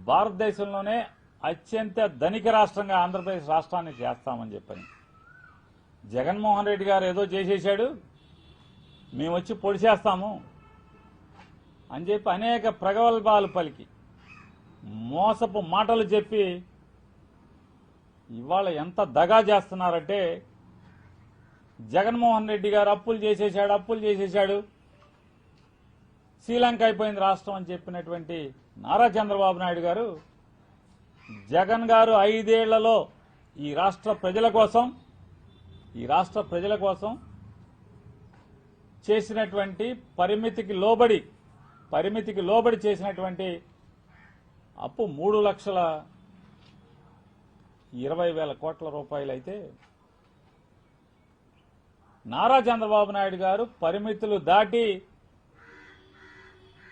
భారతదేశంలోనే అత్యంత ధనిక రాష్ట్రంగా ఆంధ్రప్రదేశ్ రాష్ట్రాన్ని చేస్తామని చెప్పని జగన్మోహన్ రెడ్డి గారు ఏదో చేసేశాడు, మేము వచ్చి పొడిచేస్తాము అని చెప్పి అనేక ప్రగల్భాలు పలికి మోసపు మాటలు చెప్పి ఇవాళ ఎంత దగా చేస్తున్నారంటే, జగన్మోహన్ రెడ్డి గారు అప్పులు చేసేశాడు, శ్రీలంక అయిపోయింది రాష్ట్రం అని చెప్పినటువంటి నారా చంద్రబాబు నాయుడు గారు, జగన్ గారు 5 ఏళ్లలో ఈ రాష్ట్ర ప్రజల కోసం చేసినటువంటి పరిమితికి లోబడి చేసినటువంటి అప్పు 3,20,000 కోట్ల రూపాయలు అయితే, నారా చంద్రబాబు నాయుడు గారు పరిమితులు దాటి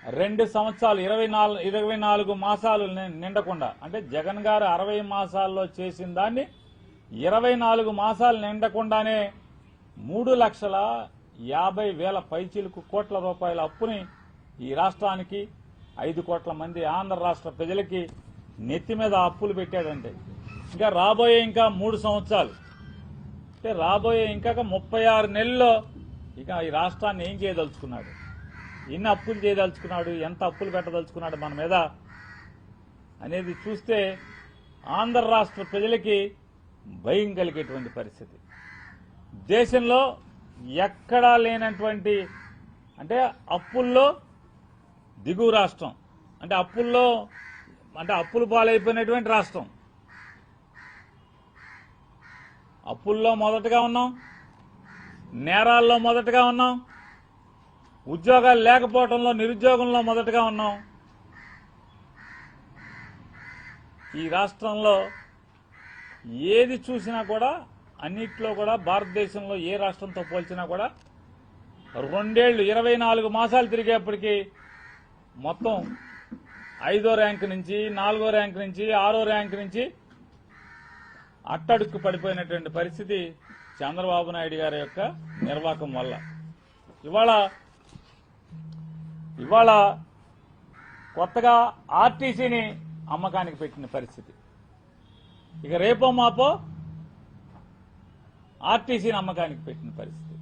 2 సంవత్సరాలు 24 మాసాలు నిండకుండా, అంటే జగన్ గారు 60 మాసాల్లో చేసిన దాన్ని 24 మాసాలు నిండకుండానే 3,50,000 పైచిలుకు కోట్ల రూపాయల అప్పుని ఈ రాష్ట్రానికి 5 కోట్ల మంది ఆంధ్ర రాష్ట్ర ప్రజలకి నెత్తి మీద అప్పులు పెట్టాడంటే, ఇంకా రాబోయే 3 సంవత్సరాలు అంటే రాబోయే 36 నెలల్లో ఇక ఈ రాష్ట్రాన్ని ఏం చేయదలుచుకున్నాడు, ఎన్ని అప్పులు చేయదలుచుకున్నాడు, ఎంత అప్పులు పెట్టదలుచుకున్నాడు మన మీద అనేది చూస్తే ఆంధ్ర రాష్ట్ర ప్రజలకి భయం కలిగేటువంటి పరిస్థితి. దేశంలో ఎక్కడా లేనటువంటి, అంటే అప్పుల్లో దిగువ రాష్ట్రం, అంటే అప్పులు పాలైపోయినటువంటి రాష్ట్రం, అప్పుల్లో మొదటగా ఉన్నాం, నేరాల్లో మొదటగా ఉన్నాం, ఉద్యోగాలు లేకపోవడంలో నిరుద్యోగంలో మొదటగా ఉన్నాం. ఈ రాష్ట్రంలో ఏది చూసినా కూడా, అన్నిట్లో కూడా భారతదేశంలో ఏ రాష్ట్రంతో పోల్చినా కూడా 2 ఏళ్లు 24 మాసాలు తిరిగేప్పటికీ మొత్తం 5వ ర్యాంకు నుంచి 4వ ర్యాంకు నుంచి 6వ ర్యాంకు నుంచి అట్టడుక్కు పడిపోయినటువంటి పరిస్థితి చంద్రబాబు నాయుడు గారి యొక్క నిర్వాహకం వల్ల. ఇవాళ కొత్తగా ఆర్టీసీని అమ్మకానికి పెట్టిన పరిస్థితి. ఇక రేపో మాపో ఆర్టీసీని అమ్మకానికి పెట్టిన పరిస్థితి.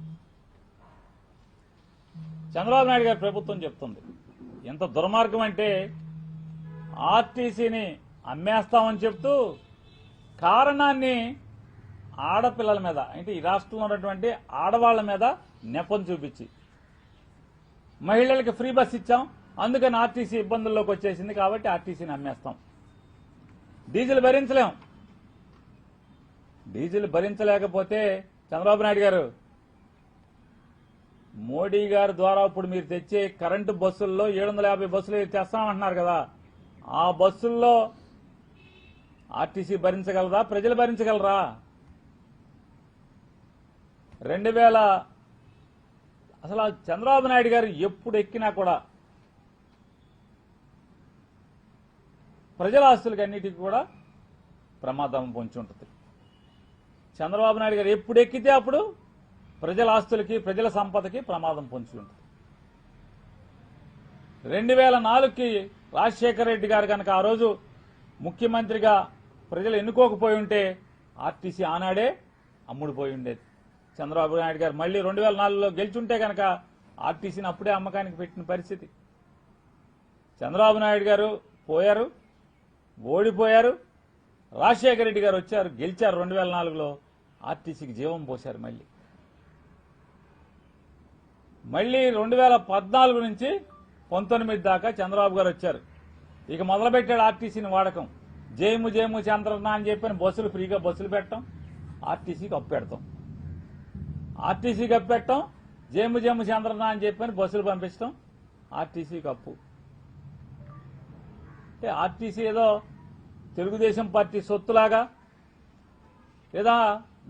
చంద్రబాబు నాయుడు గారి ప్రభుత్వం చెప్తుంది ఎంత దుర్మార్గం అంటే, ఆర్టీసీని అమ్మేస్తామని చెప్తూ కారణాన్ని ఆడపిల్లల మీద, అంటే ఈ రాష్ట్రంలో ఉన్నటువంటి ఆడవాళ్ల మీద నెపం చూపించి, మహిళలకి ఫ్రీ బస్ ఇచ్చాం అందుకని ఆర్టీసీ ఇబ్బందుల్లోకి వచ్చేసింది కాబట్టి ఆర్టీసీని అమ్మేస్తాం. డీజిల్ భరించలేకపోతే చంద్రబాబు నాయుడు గారు, మోడీ గారి ద్వారా ఇప్పుడు మీరు తెచ్చే కరెంటు బస్సుల్లో 750 బస్సులు తెస్తామంటున్నారు కదా, ఆ బస్సుల్లో ఆర్టీసీ భరించగలరా, ప్రజలు భరించగలరా? 2000 అసలు చంద్రబాబు నాయుడు గారు ఎప్పుడు ఎక్కినా కూడా ప్రజల ఆస్తులకి అన్నిటికీ కూడా ప్రమాదం పొంచి ఉంటుంది. చంద్రబాబు నాయుడు గారు ఎప్పుడు ఎక్కితే అప్పుడు ప్రజల ఆస్తులకి ప్రజల సంపదకి ప్రమాదం పొంచి ఉంటుంది. 2004కి రాజశేఖర రెడ్డి గారు కనుక ఆ రోజు ముఖ్యమంత్రిగా ప్రజలు ఎన్నుకోకపోయి ఉంటే ఆర్టీసీ ఆనాడే అమ్ముడుపోయి ఉండేది. చంద్రబాబు నాయుడు గారు మళ్లీ 2004లో గెలిచుంటే కనుక ఆర్టీసీని అప్పుడే అమ్మకానికి పెట్టిన పరిస్థితి. చంద్రబాబు నాయుడు గారు పోయారు, ఓడిపోయారు, రాజశేఖర రెడ్డి గారు వచ్చారు, గెలిచారు. 2004లో ఆర్టీసీకి జీవం పోశారు. మళ్లీ 2014 నుంచి 19 దాకా చంద్రబాబు గారు వచ్చారు. ఇక మొదలుపెట్టాడు ఆర్టీసీని వాడకం. జేము చంద్రన్న అని చెప్పని బస్సులు ఫ్రీగా బస్సులు పెట్టడం, ఆర్టీసీకి అప్పు పెడతాం, ఆర్టీసీకి అప్పు పెట్టడం, జేము చంద్రన్న అని చెప్పని బస్సులు పంపించడం, ఆర్టీసీకి అప్పు. అంటే ఆర్టీసీ ఏదో తెలుగుదేశం పార్టీ సొత్తులాగా, లేదా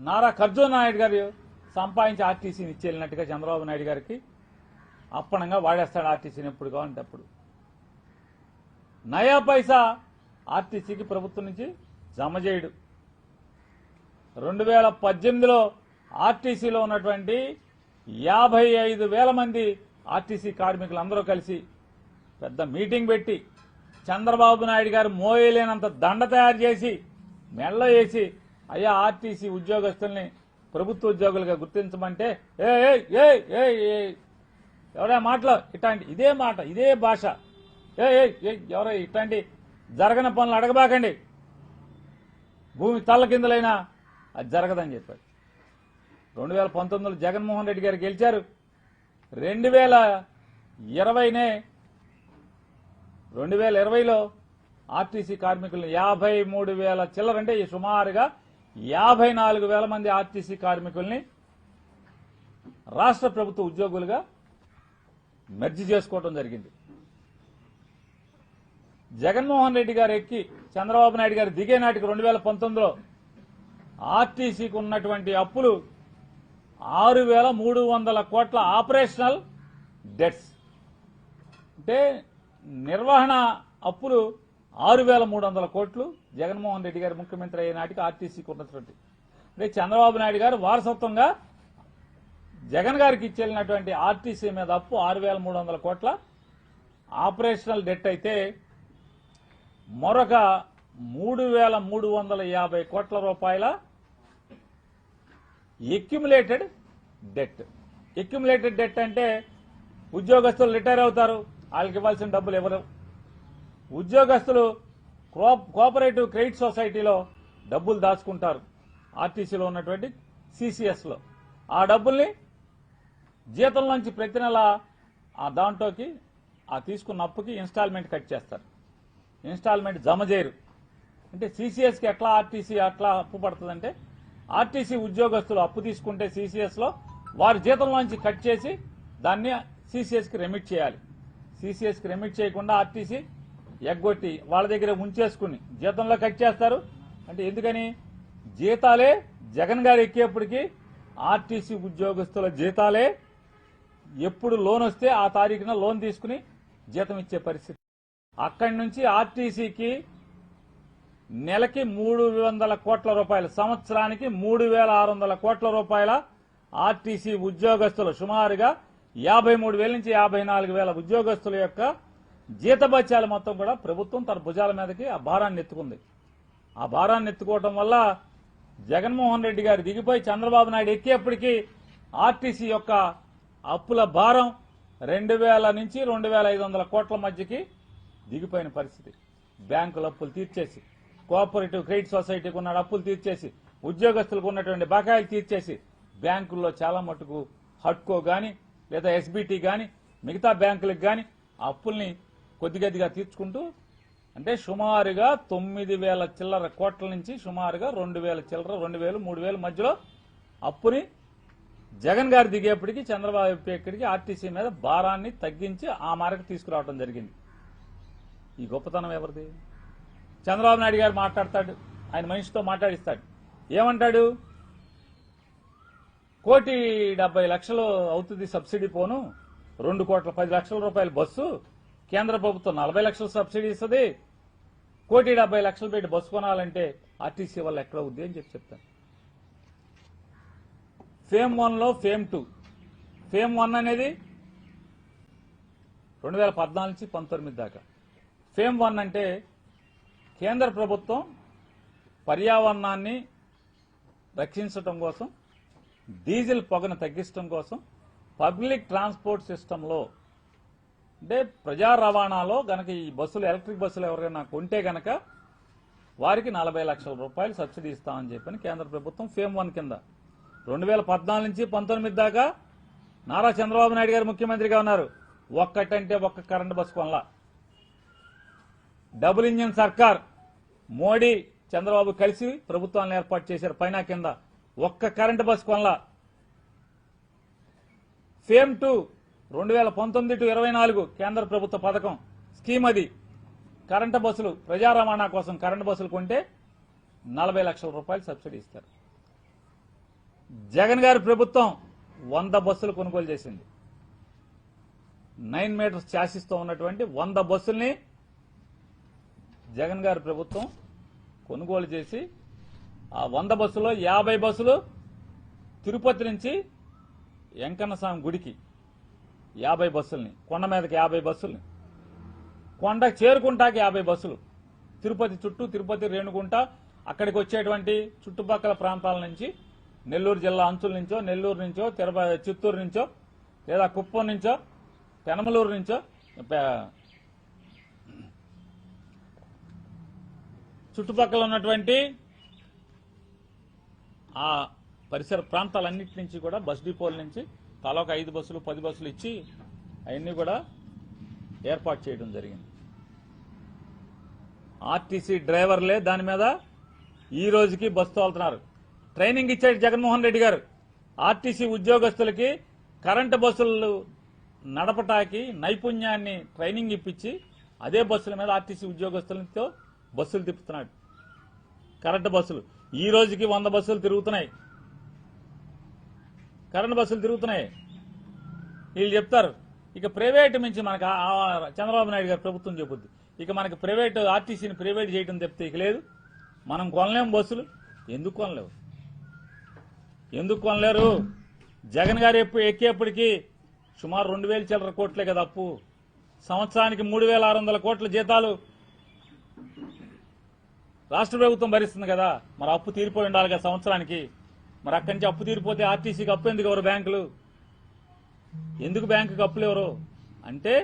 నారా ఖర్జూర్ నాయుడు గారు సంపాదించి ఆర్టీసీని ఇచ్చేళ్ళినట్టుగా చంద్రబాబు నాయుడు గారికి అప్పనంగా వాడేస్తాడు ఆర్టీసీని ఎప్పుడు కావాలంటే అప్పుడు. నయా పైసా ఆర్టీసీకి ప్రభుత్వం నుంచి జమ చేయడు. 2018లో ఆర్టీసీలో ఉన్నటువంటి 55,000 మంది ఆర్టీసీ కార్మికులందరూ కలిసి పెద్ద మీటింగ్ పెట్టి చంద్రబాబు నాయుడు గారు మోయలేనంత దండ తయారు చేసి మెళ్ళ వేసి అయ్యా ఆర్టీసీ ఉద్యోగస్తుల్ని ప్రభుత్వ ఉద్యోగులుగా గుర్తించమంటే ఏ ఏ ఏ ఏ ఎవరా మాటలో ఇట్లాంటి ఇదే మాట ఇదే భాష ఏ ఎవరో ఇట్లాంటి జరగని పనులు అడగబాకండి, భూమి తల్ల కిందలైనా అది జరగదని చెప్పాడు. 2019లో జగన్మోహన్ రెడ్డి గారు గెలిచారు. 2020లో ఆర్టీసీ కార్మికులను 53,000 చిల్లరంటే సుమారుగా 54,000 మంది ఆర్టీసీ కార్మికుల్ని రాష్ట్ర ప్రభుత్వ ఉద్యోగులుగా మెర్జి చేసుకోవడం జరిగింది. జగన్మోహన్ రెడ్డి గారు ఎక్కి చంద్రబాబు నాయుడు గారు దిగే నాటికి 2019లో ఆర్టీసీకి ఉన్నటువంటి అప్పులు 6,300 కోట్ల ఆపరేషనల్ డెట్స్, అంటే నిర్వహణ అప్పులు 6,300 కోట్లు జగన్మోహన్ రెడ్డి గారు ముఖ్యమంత్రి అయ్యే నాటికి ఆర్టీసీకి ఉన్నటువంటి. అంటే చంద్రబాబు నాయుడు గారు వారసత్వంగా జగన్ గారికి ఇచ్చేళ్ళినటువంటి ఆర్టీసీ మీద అప్పు 6,300 కోట్ల ఆపరేషనల్ డెట్ అయితే మరొక 3,350 కోట్ల రూపాయల ఎక్యుములేటెడ్ డెట్. ఎక్యుములేటెడ్ డెట్ అంటే ఉద్యోగస్తులు రిటైర్ అవుతారు, వాళ్ళకి ఇవ్వాల్సిన డబ్బులు ఎవరు, ఉద్యోగస్తులు కోఆపరేటివ్ క్రెడిట్ సొసైటీలో డబ్బులు దాచుకుంటారు ఆర్టీసీలో ఉన్నటువంటి సిసిఎస్లో. ఆ డబ్బుల్ని జీతం నుంచి ప్రతి నెల ఆ దాంట్లోకి ఆ తీసుకున్న అప్పుకి ఇన్స్టాల్మెంట్ కట్ చేస్తారు, ఇన్స్టాల్మెంట్ జమ చేయరు. అంటే సిసిఎస్కి ఎట్లా ఆర్టీసీ అట్లా అప్పు పడుతుందంటే ఆర్టీసీ ఉద్యోగస్తులు అప్పు తీసుకుంటే సిసిఎస్లో వారి జీతంలోంచి కట్ చేసి దాన్ని సిసిఎస్కి రెమిట్ చేయాలి. సిసిఎస్కి రెమిట్ చేయకుండా ఆర్టీసీ ఎగ్గొట్టి వాళ్ళ దగ్గర ఉంచేసుకుని జీతంలో కట్ చేస్తారు. అంటే ఎందుకని జీతాలే జగన్ గారు ఎక్కేప్పటికీ ఆర్టీసీ ఉద్యోగస్తుల జీతాలే ఎప్పుడు లోన్ వస్తే ఆ తారీఖున లోన్ తీసుకుని జీతం ఇచ్చే పరిస్థితి. అక్కడి నుంచి ఆర్టీసీకి నెలకి 300 కోట్ల రూపాయలు, సంవత్సరానికి 3,600 కోట్ల రూపాయల ఆర్టీసీ ఉద్యోగస్తులు సుమారుగా 53,000 నుంచి 54,000 ఉద్యోగస్తుల యొక్క జీతభత్యాలు మొత్తం కూడా ప్రభుత్వం తన భుజాల మీదకి ఆ భారాన్ని ఎత్తుకుంది. ఆ భారాన్ని ఎత్తుకోవడం వల్ల జగన్మోహన్ రెడ్డి గారు దిగిపోయి చంద్రబాబు నాయుడు ఎక్కేప్పటికీ ఆర్టీసీ యొక్క అప్పుల భారం 2,000 నుంచి 2,500 కోట్ల మధ్యకి దిగిపోయిన పరిస్థితి. బ్యాంకుల అప్పులు తీర్చేసి, కోఆపరేటివ్ క్రెడిట్ సొసైటీకి ఉన్న అప్పులు తీర్చేసి, ఉద్యోగస్తులకు ఉన్నటువంటి బకాయిలు తీర్చేసి, బ్యాంకుల్లో చాలా మటుకు హడ్కో గాని లేదా ఎస్బిటి గాని మిగతా బ్యాంకులకు గాని అప్పుల్ని కొద్దిగా తీర్చుకుంటూ, అంటే సుమారుగా 9,000 చిల్లర కోట్ల నుంచి సుమారుగా 2,000 చిల్లర, 2,000, 3,000 మధ్యలో అప్పుని జగన్ గారు దిగేప్పటికీ చంద్రబాబు ఎక్కడికి ఆర్టీసీ మీద భారాన్ని తగ్గించి ఆ మేరకు తీసుకురావడం జరిగింది. ఈ గొప్పతనం ఎవరిది? చంద్రబాబు నాయుడు గారు మాట్లాడతాడు, ఆయన మనిషితో మాట్లాడిస్తాడు. ఏమంటాడు? 1,70,00,000 అవుతుంది సబ్సిడీ పోను, 2,10,00,000 రూపాయల బస్సు, కేంద్ర ప్రభుత్వం 40 లక్షలు సబ్సిడీ ఇస్తుంది, 1,70,00,000 పెట్టి బస్సు కొనాలంటే ఆర్టీసీ వల్ల ఎక్కడ అవుద్ది అని చెప్తాను. Fame 1లో fame 2. ఫేమ్ 1 అనేది 2014 నుంచి 19 దాకా. ఫేమ్ 1 అంటే కేంద్ర ప్రభుత్వం పర్యావరణాన్ని రక్షించడం కోసం, డీజిల్ పొగను తగ్గించడం కోసం పబ్లిక్ ట్రాన్స్పోర్ట్ సిస్టంలో, అంటే ప్రజా రవాణాలో గనక ఈ బస్సులు, ఎలక్ట్రిక్ బస్సులు ఎవరైనా కొంటే గనక వారికి 40 లక్షల రూపాయలు సబ్సిడీ ఇస్తామని చెప్పని కేంద్ర ప్రభుత్వం ఫేమ్ 1 కింద 2014 నుంచి 19 దాకా నారా చంద్రబాబు నాయుడు గారు ముఖ్యమంత్రిగా ఉన్నారు. ఒక్కటంటే ఒక్క కరెంటు బస్సు కొనలా. డబుల్ ఇంజిన్ సర్కార్, మోడీ చంద్రబాబు కలిసి ప్రభుత్వాన్ని ఏర్పాటు చేశారు పైన కింద. ఒక్క కరెంటు బస్సు కొనలా. ఫేమ్ 2 2019 to 24 కేంద్ర ప్రభుత్వ పథకం స్కీమ్ అది. కరెంటు బస్సులు, ప్రజా రవాణా కోసం కరెంటు బస్సులు కొంటే 40 లక్షల రూపాయలు సబ్సిడీ ఇస్తారు. జగన్ గారి ప్రభుత్వం 100 బస్సులు కొనుగోలు చేసింది. 9 మీటర్స్ చాసిస్తో ఉన్నటువంటి 100 బస్సుల్ని జగన్ గారి ప్రభుత్వం కొనుగోలు చేసి ఆ 100 బస్సులో 50 బస్సులు తిరుపతి నుంచి వెంకన్న స్వామి గుడికి 50 బస్సుల్ని, కొండ మీదకి 50 బస్సుల్ని, కొండకు చేరుకుంటాకి 50 బస్సులు, తిరుపతి చుట్టూ, తిరుపతి రేణుగుంట అక్కడికి వచ్చేటువంటి చుట్టుపక్కల ప్రాంతాల నుంచి, నెల్లూరు జిల్లా అంచుల నుంచో, నెల్లూరు నుంచో, చిత్తూరు నుంచో, లేదా కుప్పం నుంచో, పెనమలూరు నుంచో, చుట్టుపక్కల ఉన్నటువంటి ఆ పరిసర ప్రాంతాలన్నింటి నుంచి కూడా బస్ డిపోల నుంచి తలా ఒక 5 బస్సులు 10 బస్సులు ఇచ్చి అవన్నీ కూడా ఏర్పాటు చేయడం జరిగింది. ఆర్టీసీ డ్రైవర్లే దాని మీద ఈ రోజుకి బస్సు తోలుతున్నారు. ట్రైనింగ్ ఇచ్చాడు జగన్మోహన్ రెడ్డి గారు. ఆర్టీసీ ఉద్యోగస్తులకి కరెంటు బస్సులు నడపటానికి నైపుణ్యాన్ని ట్రైనింగ్ ఇప్పించి అదే బస్సుల మీద ఆర్టీసీ ఉద్యోగస్తులతో బస్సులు తిప్పుతున్నాడు. కరెంటు బస్సులు ఈ రోజుకి 100 బస్సులు తిరుగుతున్నాయి, కరెంటు బస్సులు తిరుగుతున్నాయి. వీళ్ళు చెప్తారు ఇక ప్రైవేట్ నుంచి మనకు చంద్రబాబు నాయుడు గారు ప్రభుత్వం చెబుద్ది, ఇక మనకి ప్రైవేట్ ఆర్టీసీని ప్రైవేట్ చేయడం తప్పితే ఇక లేదు, మనం కొనలేము బస్సులు. ఎందుకు కొనలేవు? ఎందుకు కొనలేరు? జగన్ గారు ఎక్కేప్పటికీ సుమారు 2000 చిల్లర కోట్లే కదా అప్పు. సంవత్సరానికి 3600 కోట్ల జీతాలు రాష్ట్ర ప్రభుత్వం భరిస్తుంది కదా. మరి అప్పు తీరిపోయి ఉండాలి కదా సంవత్సరానికి. మరి అక్కడి నుంచి అప్పు తీరిపోతే ఆర్టీసీకి అప్పు ఎందుకు ఎవరు? బ్యాంకులు ఎందుకు బ్యాంకుకి అప్పులు ఎవరు? అంటే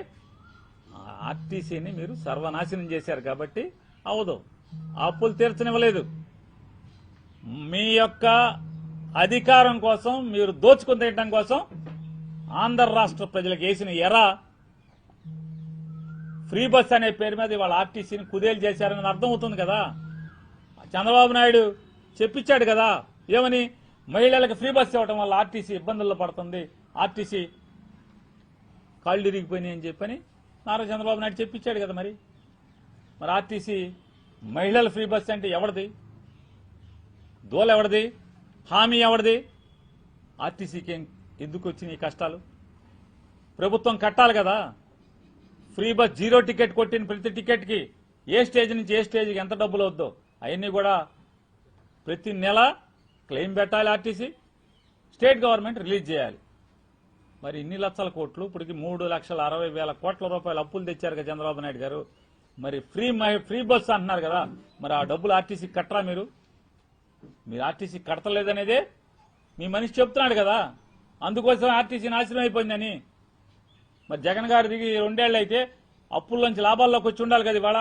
ఆర్టీసీని మీరు సర్వనాశనం చేశారు కాబట్టి అవదు. అప్పులు తీర్చనివ్వలేదు. మీ యొక్క అధికారం కోసం మీరు దోచుకుని తినడం కోసం ఆంధ్ర రాష్ట్ర ప్రజలకు వేసిన ఎర ఫ్రీ బస్ అనే పేరు మీద ఇవాళ ఆర్టీసీని కుదేలు చేశారని అర్థమవుతుంది కదా. చంద్రబాబు నాయుడు చెప్పించాడు కదా, ఏమని? మహిళలకు ఫ్రీ బస్ ఇవ్వడం వల్ల ఆర్టీసీ ఇబ్బందుల్లో పడుతుంది, ఆర్టీసీ కాళ్ళు ఇరిగిపోయినాయి అని చెప్పని నారా చంద్రబాబు నాయుడు చెప్పించాడు కదా. మరి ఆర్టీసీ మహిళల ఫ్రీ బస్ అంటే ఎవరిది? దోల ఎవరిది? హామీ ఎవరిది? ఆర్టీసీకి ఎందుకు వచ్చినాయి కష్టాలు? ప్రభుత్వం కట్టాలి కదా. ఫ్రీ బస్ 0 టికెట్ కొట్టిన ప్రతి టికెట్కి ఏ స్టేజ్ నుంచి ఏ స్టేజ్కి ఎంత డబ్బులు అవుద్దో అవన్నీ కూడా ప్రతి నెల క్లెయిమ్ పెట్టాలి ఆర్టీసీ, స్టేట్ గవర్నమెంట్ రిలీజ్ చేయాలి. మరి ఇన్ని లక్షల కోట్లు, ఇప్పటికి 3,60,000 కోట్ల రూపాయలు అప్పులు తెచ్చారు కదా చంద్రబాబు నాయుడు గారు. మరి ఫ్రీ బస్ అంటున్నారు కదా, మరి ఆ డబ్బులు ఆర్టీసీకి కట్టరా? మీరు ఆర్టీసీ కడతలేదనేదే మీ మనిషి చెప్తున్నాడు కదా. అందుకోసం ఆర్టీసీ నాశనం అయిపోయిందని. మరి జగన్ గారు దిగి 2 ఏళ్ళు అయితే అప్పుల్లోంచి లాభాల్లోకి వచ్చి ఉండాలి కదా. ఇవాళ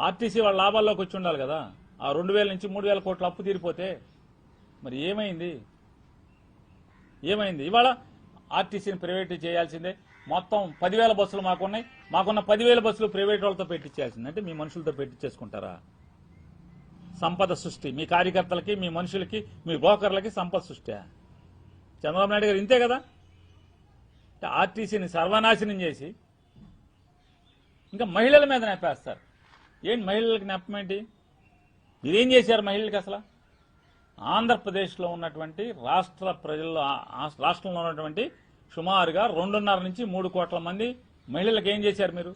ఆర్టీసీ వాళ్ళ లాభాల్లోకి వచ్చి ఉండాలి కదా. ఆ 2,000 నుంచి 3,000 కోట్ల అప్పు తీరిపోతే మరి ఏమైంది? ఇవాళ ఆర్టీసీని ప్రైవేట్ చేయాల్సిందే. మొత్తం 10,000 బస్సులు మాకున్నాయి, మాకున్న 10,000 బస్సులు ప్రైవేట్ వాళ్ళతో పెట్టించాల్సిందే. అంటే మీ మనుషులతో పెట్టించేసుకుంటారా? సంపద సృష్టి మీ కార్యకర్తలకి, మీ మనుషులకి, మీ బ్రోకర్లకి సంపద సృష్టి. చంద్రబాబు నాయుడు గారు ఇంతే కదా. ఆర్టీసీని సర్వనాశనం చేసి ఇంకా మహిళల మీద నెప్పేస్తారు. ఏంటి మహిళలకు నెప్పమేంటి? మీరేం చేశారు మహిళలకి? అసలు ఆంధ్రప్రదేశ్లో ఉన్నటువంటి రాష్ట్రంలో ఉన్నటువంటి సుమారుగా 2.5 నుంచి 3 కోట్ల మంది మహిళలకు ఏం చేశారు మీరు?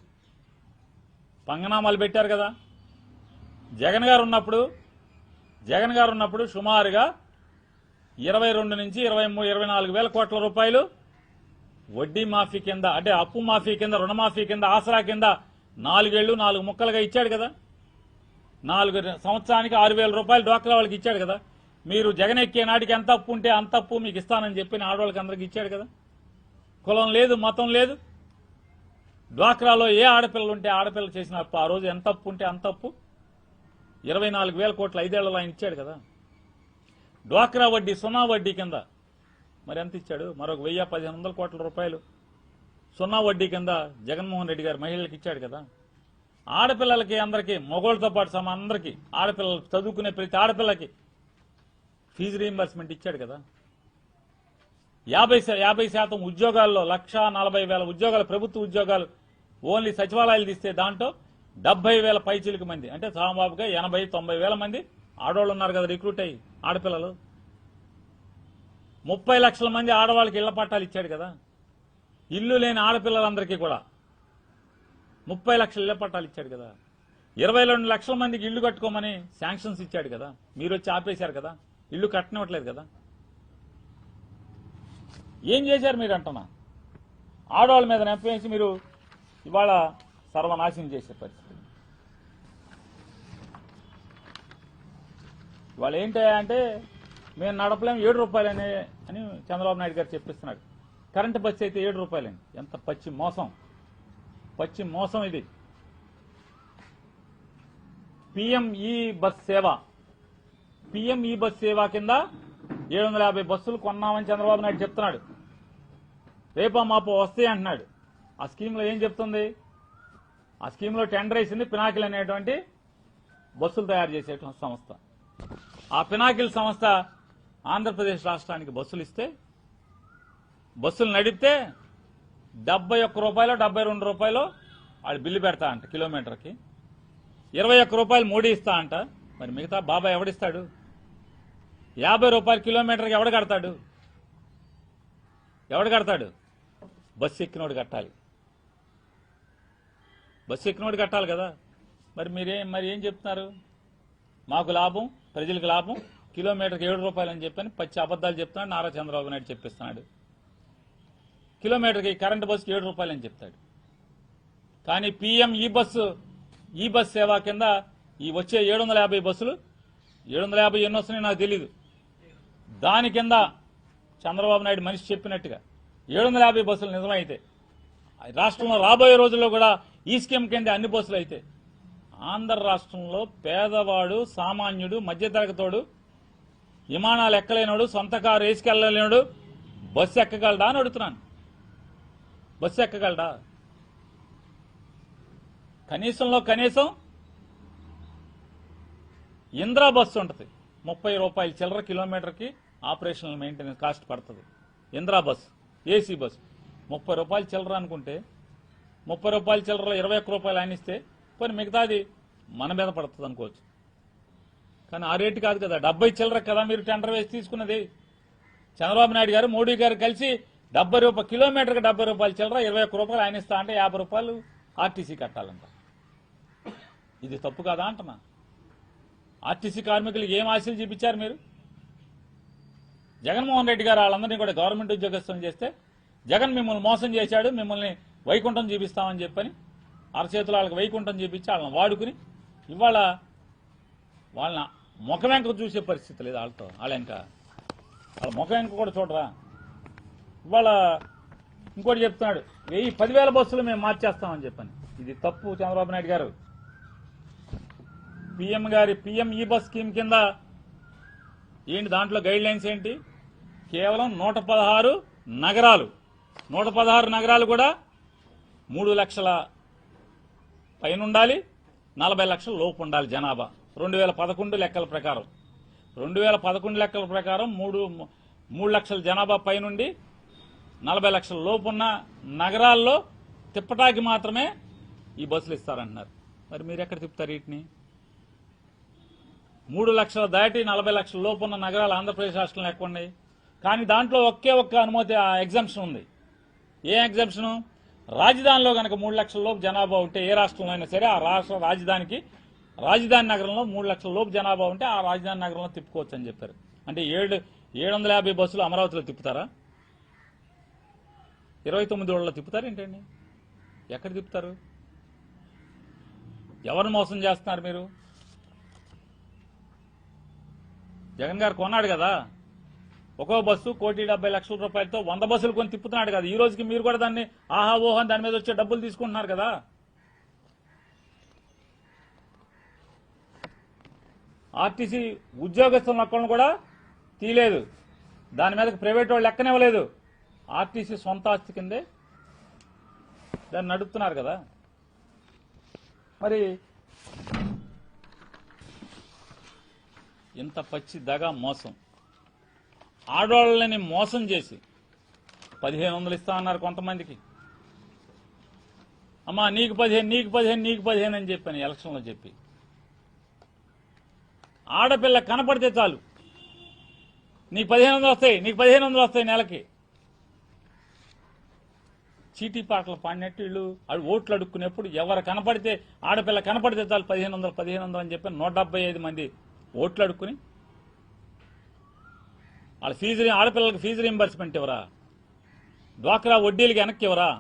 పంగనామాలు పెట్టారు కదా. జగన్ గారు ఉన్నప్పుడు సుమారుగా 22 నుంచి 24 వేల కోట్ల రూపాయలు వడ్డీ మాఫీ కింద, అంటే అప్పు మాఫీ కింద, రుణమాఫీ కింద, ఆసరా కింద 4 ఏళ్లు 4 ముక్కలుగా ఇచ్చాడు కదా. 4 సంవత్సరానికి 6,000 రూపాయలు డ్వాక్రా వాళ్ళకి ఇచ్చాడు కదా. మీరు జగన్ ఎక్కే నాటికి ఎంత అప్పు ఉంటే అంత అప్పు మీకు ఇస్తానని చెప్పి ఆడవాళ్ళకి అందరికి ఇచ్చాడు కదా. కులం లేదు, మతం లేదు. డ్వాక్రాలో ఏ ఆడపిల్లలు ఉంటే ఆడపిల్లలు చేసిన అప్పు, ఆ రోజు ఎంత అప్పు ఉంటే అంత అప్పు 24,000 కోట్లు 5 ఏళ్లలో ఆయన ఇచ్చాడు కదా. డ్వాక్రా వడ్డీ, సున్నా వడ్డీ కింద మరి ఎంత ఇచ్చాడు? మరొక 1,000-1,500 కోట్ల రూపాయలు సున్నా వడ్డీ కింద జగన్మోహన్ రెడ్డి గారు మహిళలకు ఇచ్చాడు కదా. ఆడపిల్లలకి అందరికీ, మగోళ్ళతో పాటు అందరికీ, ఆడపిల్లలు చదువుకునే ప్రతి ఆడపిల్లకి ఫీజు రీయింబర్స్మెంట్ ఇచ్చాడు కదా. 50% ఉద్యోగాల్లో 1,40,000 ఉద్యోగాలు, ప్రభుత్వ ఉద్యోగాలు ఓన్లీ సచివాలయాలు తీస్తే దాంట్లో 70,000 పైచీలకు మంది, అంటే సామాబుగా 80-90 వేల మంది ఆడవాళ్ళు ఉన్నారు కదా రిక్రూట్ అయ్యి ఆడపిల్లలు. 30 లక్షల మంది ఆడవాళ్ళకి ఇళ్ల పట్టాలు ఇచ్చాడు కదా. ఇల్లు లేని ఆడపిల్లలందరికీ కూడా 30 లక్షల ఇళ్ల పట్టాలు ఇచ్చాడు కదా. 22 లక్షల మందికి ఇళ్లు కట్టుకోమని శాంక్షన్స్ ఇచ్చాడు కదా. మీరు వచ్చి ఆపేశారు కదా, ఇళ్లు కట్టనివ్వట్లేదు కదా. ఏం చేశారు మీరు అంటున్నా? ఆడవాళ్ళ మీద నెప్పేసి మీరు ఇవాళ సర్వనాశనం చేసే పరిస్థితి. ఇవాళ ఏంటి అంటే మేము నడపలేము 7 రూపాయలని అని చంద్రబాబు నాయుడు గారు చెప్పిస్తున్నాడు. కరెంటు బస్సు అయితే 7 రూపాయలని. ఎంత పచ్చి మోసం ఇది. పిఎంఈ బస్ సేవ కింద 750 బస్సులు కొన్నామని చంద్రబాబు నాయుడు చెప్తున్నాడు. రేపో మాపో వస్తాయి అంటున్నాడు. ఆ స్కీమ్లో ఏం చెప్తుంది? ఆ స్కీమ్లో టెండర్ వేసింది పినాకిల్ అనేటువంటి బస్సులు తయారు చేసేటువంటి సంస్థ. ఆ పినాకిల్ సంస్థ ఆంధ్రప్రదేశ్ రాష్ట్రానికి బస్సులు ఇస్తే, బస్సులు నడిపితే 71 రూపాయలు 72 రూపాయలు వాళ్ళు బిల్లు పెడతా అంట. కిలోమీటర్కి 21 రూపాయలు మోడీ ఇస్తా అంట. మరి మిగతా బాబా ఎవడిస్తాడు? 50 రూపాయలు కిలోమీటర్కి ఎవడు కడతాడు? బస్సు ఎక్కినోడు కట్టాలి. కదా. మరి ఏం చెప్తున్నారు? మాకు లాభం, ప్రజలకు లాభం, కిలోమీటర్కి 7 రూపాయలు అని చెప్పని పచ్చి అబద్దాలు చెప్తున్నాడు నారా చంద్రబాబు నాయుడు చెప్పిస్తున్నాడు. కిలోమీటర్కి కరెంటు బస్సుకి 7 రూపాయలు అని చెప్తాడు. కానీ పీఎం ఈ బస్ సేవ కింద ఈ వచ్చే 750 బస్సులు, 750 ఎన్ని వస్తున్నాయి నాకు తెలీదు, దాని కింద చంద్రబాబు నాయుడు మనిషి చెప్పినట్టుగా 750 బస్సులు నిజమైతే రాష్ట్రంలో రాబోయే రోజుల్లో కూడా ఈ స్కీమ్ కింద అన్ని బస్సులు అయితే ఆంధ్ర రాష్ట్రంలో పేదవాడు, సామాన్యుడు, మధ్యతరగతోడు, విమానాలు ఎక్కలేనోడు, సొంత కారు వేసుకెళ్ళలేనోడు బస్సు ఎక్కగలడా అని అడుగుతున్నాను. బస్సు ఎక్కగలడా? కనీసం ఇంద్రా బస్సు ఉంటుంది. 30 రూపాయల చిల్లర కిలోమీటర్కి ఆపరేషనల్ మెయింటెనెన్స్ కాస్ట్ పడుతుంది. ఇంద్రా బస్సు, ఏసీ బస్సు 30 రూపాయలు చిల్లర అనుకుంటే 30 రూపాయల చిల్లరలో 21 రూపాయలు ఆయన ఇస్తే కొన్ని మిగతాది మన మీద పడుతుంది అనుకోవచ్చు. కానీ ఆ రేటు కాదు కదా, 70 చిల్లర కదా మీరు టెండర్ వేసి తీసుకున్నది. చంద్రబాబు నాయుడు గారు మోడీ గారు కలిసి 70 రూపాయలు కిలోమీటర్కి 70 రూపాయల చిల్లర 21 రూపాయలు ఆయన ఇస్తా అంటే 50 రూపాయలు ఆర్టీసీ కట్టాలంట. ఇది తప్పు కాదా అంటున్నా. ఆర్టీసీ కార్మికులకు ఏం ఆశలు చూపించారు మీరు? జగన్మోహన్ రెడ్డి గారు వాళ్ళందరినీ కూడా గవర్నమెంట్ ఉద్యోగస్తులను చేస్తే జగన్ మిమ్మల్ని మోసం చేశాడు, మిమ్మల్ని వైకుంఠం చూపిస్తామని చెప్పని అరచేతులు వాళ్ళకి వైకుంఠం చూపించి వాళ్ళని వాడుకుని ఇవాళ వాళ్ళ ముఖం వెంక చూసే పరిస్థితి లేదు. వాళ్ళ ముఖం వెంక కూడా చూడరా. ఇవాళ ఇంకోటి చెప్తున్నాడు, 10,000 బస్సులు మేము మార్చేస్తామని చెప్పని. ఇది తప్పు చంద్రబాబు నాయుడు గారు. పీఎం ఈ బస్ స్కీమ్ కింద ఏంటి దాంట్లో గైడ్ లైన్స్ ఏంటి? కేవలం 116 నగరాలు కూడా 3 లక్షల పైన ఉండాలి, 40 లక్షల లోపు ఉండాలి జనాభా. 2011 లెక్కల ప్రకారం 3 లక్షల జనాభా పైనుండి 40 లక్షల లోపున్న నగరాల్లో తిప్పటానికి మాత్రమే ఈ బస్సులు ఇస్తారంటున్నారు. మరి మీరు ఎక్కడ తిప్పుతారు వీటిని? 3 లక్షలు దాటి 40 లక్షల లోపున్న నగరాలు ఆంధ్రప్రదేశ్ రాష్ట్రంలో ఎక్కువ ఉన్నాయి. కానీ దాంట్లో ఒకే ఒక్క అనుమతి, ఆ ఎగ్జంప్షన్ ఉంది. ఏ ఎగ్జంప్షను? రాజధానిలో కనుక 3 లక్షల లోపు జనాభా ఉంటే ఏ రాష్ట్రంలో అయినా సరే ఆ రాష్ట్ర రాజధాని నగరంలో 3 లక్షల లోపు జనాభా ఉంటే ఆ రాజధాని నగరంలో తిప్పుకోవచ్చు అని చెప్పారు. అంటే 750 బస్సులు అమరావతిలో తిప్పుతారా? 29 రోజుల్లో తిప్పుతారు ఏంటండి? ఎక్కడ తిప్పుతారు? ఎవరిని మోసం చేస్తున్నారు మీరు? జగన్ గారు కొన్నాడు కదా ఒక్కో బస్సు 1,70,00,000 రూపాయలతో 100 బస్సులు కొని తిప్పుతున్నాడు కదా. ఈ రోజుకి మీరు కూడా దాన్ని ఆహా ఓహో దాని మీద వచ్చే డబ్బులు తీసుకుంటున్నారు కదా. ఆర్టీసీ ఉద్యోగస్తులను ఒక్కళ్ళను కూడా తీయలేదు, దాని మీద ప్రైవేట్ వాళ్ళు లెక్కనివ్వలేదు. ఆర్టీసీ సొంత ఆస్తి కిందే దాన్ని నడుపుతున్నారు కదా. మరి ఇంత పచ్చి దగా మోసం, ఆడవాళ్ళని మోసం చేసి 1,500 ఇస్తా అన్నారు కొంతమందికి. అమ్మా నీకు 15 అని చెప్పాను ఎలక్షన్లో చెప్పి. ఆడపిల్ల కనపడితే చాలు నీకు 1,500 వస్తాయి నెలకి. చీటీ పాటలు పాడినట్టు వీళ్ళు ఓట్లు అడుక్కునేప్పుడు ఎవరు కనపడితే ఆడపిల్ల కనపడితే చాలు 1,500 అని చెప్పి 175 మంది ఓట్లు అడుక్కుని వాళ్ళ ఆడపిల్లలకు ఫీజు రీంబర్స్మెంట్ ఇవ్వరా? డ్వాక్రా వడ్డీలకి వెనక్కి ఇవ్వరా?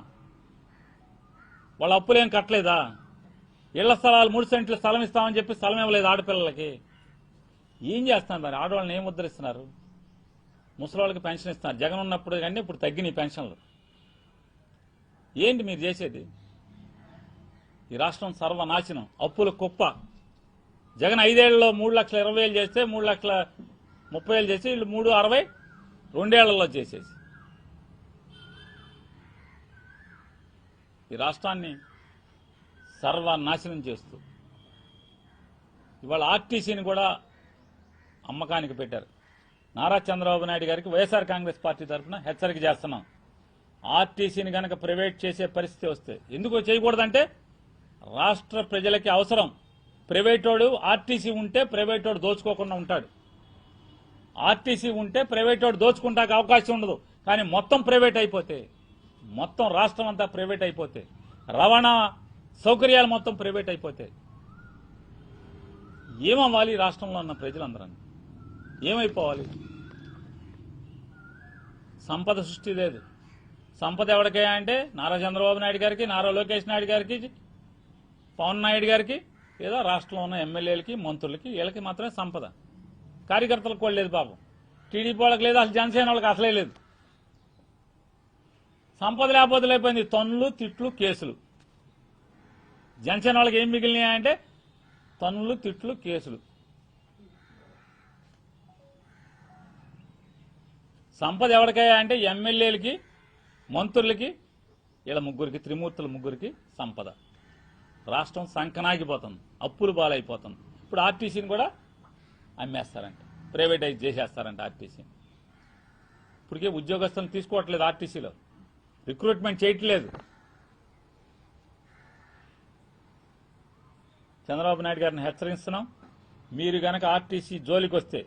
వాళ్ళ అప్పులేం కట్టలేదా? ఇళ్ల స్థలాలు 3 సెంట్లు స్థలం ఇస్తామని చెప్పి స్థలం ఇవ్వలేదు ఆడపిల్లలకి. ఏం చేస్తున్నారు మరి? ఆడవాళ్ళని ఏం ముద్రిస్తున్నారు? ముసలివాళ్ళకి పెన్షన్ ఇస్తున్నారు. జగన్ ఉన్నప్పుడు కానీ ఇప్పుడు తగ్గినాయి పెన్షన్లు. ఏంటి మీరు చేసేది? ఈ రాష్ట్రం సర్వనాశనం, అప్పుల కుప్ప. జగన్ 5 ఏళ్లలో 3,20,000 చేస్తే 3,30,000 చేసి వీళ్ళు 3,60,000 2 ఏళ్లలో చేసేసి ఈ రాష్ట్రాన్ని సర్వనాశనం చేస్తూ ఇవాళ ఆర్టీసీని కూడా అమ్మకానికి పెట్టారు. నారా చంద్రబాబు నాయుడు గారికి వైఎస్ఆర్ కాంగ్రెస్ పార్టీ తరఫున హెచ్చరిక చేస్తున్నాం. ఆర్టీసీని కనుక ప్రైవేట్ చేసే పరిస్థితి వస్తే, ఎందుకు చేయకూడదంటే రాష్ట్ర ప్రజలకి అవసరం. ప్రైవేటోడు ఆర్టీసీ ఉంటే ప్రైవేటోడు దోచుకోకుండా ఉంటాడు. ఆర్టీసీ ఉంటే ప్రైవేటోడు దోచుకుంటానికి అవకాశం ఉండదు. కానీ మొత్తం ప్రైవేట్ అయిపోతే, మొత్తం రాష్ట్రం అంతా ప్రైవేట్ అయిపోతే, రవాణా సౌకర్యాలు మొత్తం ప్రైవేట్ అయిపోతే ఏమవ్వాలి? రాష్ట్రంలో ఉన్న ప్రజలందరూ ఏమైపోవాలి? సంపద సృష్టి లేదు. సంపద ఎవరికయ్యా అంటే నారా చంద్రబాబు నాయుడు గారికి, నారా లోకేష్ నాయుడు గారికి, పవన్ నాయుడు గారికి, లేదా రాష్ట్రంలో ఉన్న ఎమ్మెల్యేలకి, మంత్రులకి, వీళ్ళకి మాత్రమే సంపద. కార్యకర్తలకు కూడా లేదు పాపం. టీడీపీ వాళ్ళకి లేదు, అసలు జనసేన వాళ్ళకి అసలే లేదు. సంపద లేకపోతే లేకపోయింది తన్నులు, తిట్లు, కేసులు. జనసేన వాళ్ళకి ఏం మిగిలినాయంటే తన్నులు, తిట్లు, కేసులు. సంపద ఎవరికయ్యా అంటే ఎమ్మెల్యేలకి, మంత్రులకి, వీళ్ళ ముగ్గురికి, త్రిమూర్తుల ముగ్గురికి సంపద. రాష్ట్రం సంకనాగిపోతుంది, అప్పులు బాలైపోతుంది. ఇప్పుడు ఆర్టీసీని కూడా అమ్మేస్తారంట, ప్రైవేటైజ్ చేసేస్తారంట ఆర్టీసీని. ఇప్పటికే ఉద్యోగస్తులను తీసుకోవట్లేదు, ఆర్టీసీలో రిక్రూట్మెంట్ చేయట్లేదు. చంద్రబాబు నాయుడు గారిని హెచ్చరిస్తున్నాం. మీరు గనక ఆర్టీసీ జోలికి వస్తే,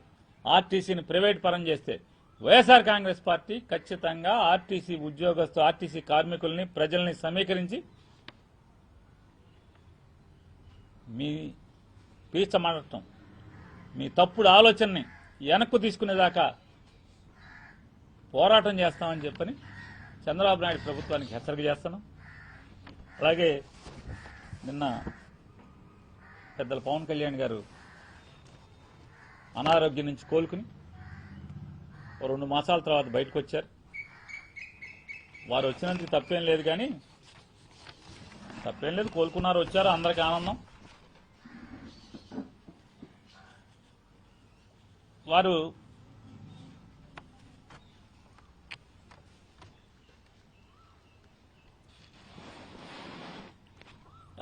ఆర్టీసీని ప్రైవేట్ పరం చేస్తే వైఎస్ఆర్ కాంగ్రెస్ పార్టీ ఖచ్చితంగా ఆర్టీసీ ఉద్యోగస్తు, ఆర్టీసీ కార్మికుల్ని, ప్రజల్ని సమీకరించి మీ పీచమడటం, మీ తప్పుడు ఆలోచనని వెనక్కు తీసుకునేదాకా పోరాటం చేస్తామని చెప్పని చంద్రబాబు నాయుడు ప్రభుత్వానికి హెచ్చరిక చేస్తున్నాం. అలాగే నిన్న పెద్దల పవన్ కళ్యాణ్ గారు అనారోగ్యం నుంచి కోలుకుని 2 మాసాల తర్వాత బయటకు వచ్చారు. వారు వచ్చినందుకు తప్పేం లేదు, కానీ తప్పేం లేదు, కోలుకున్నారు, వచ్చారు, అందరికీ ఆనందం. వారు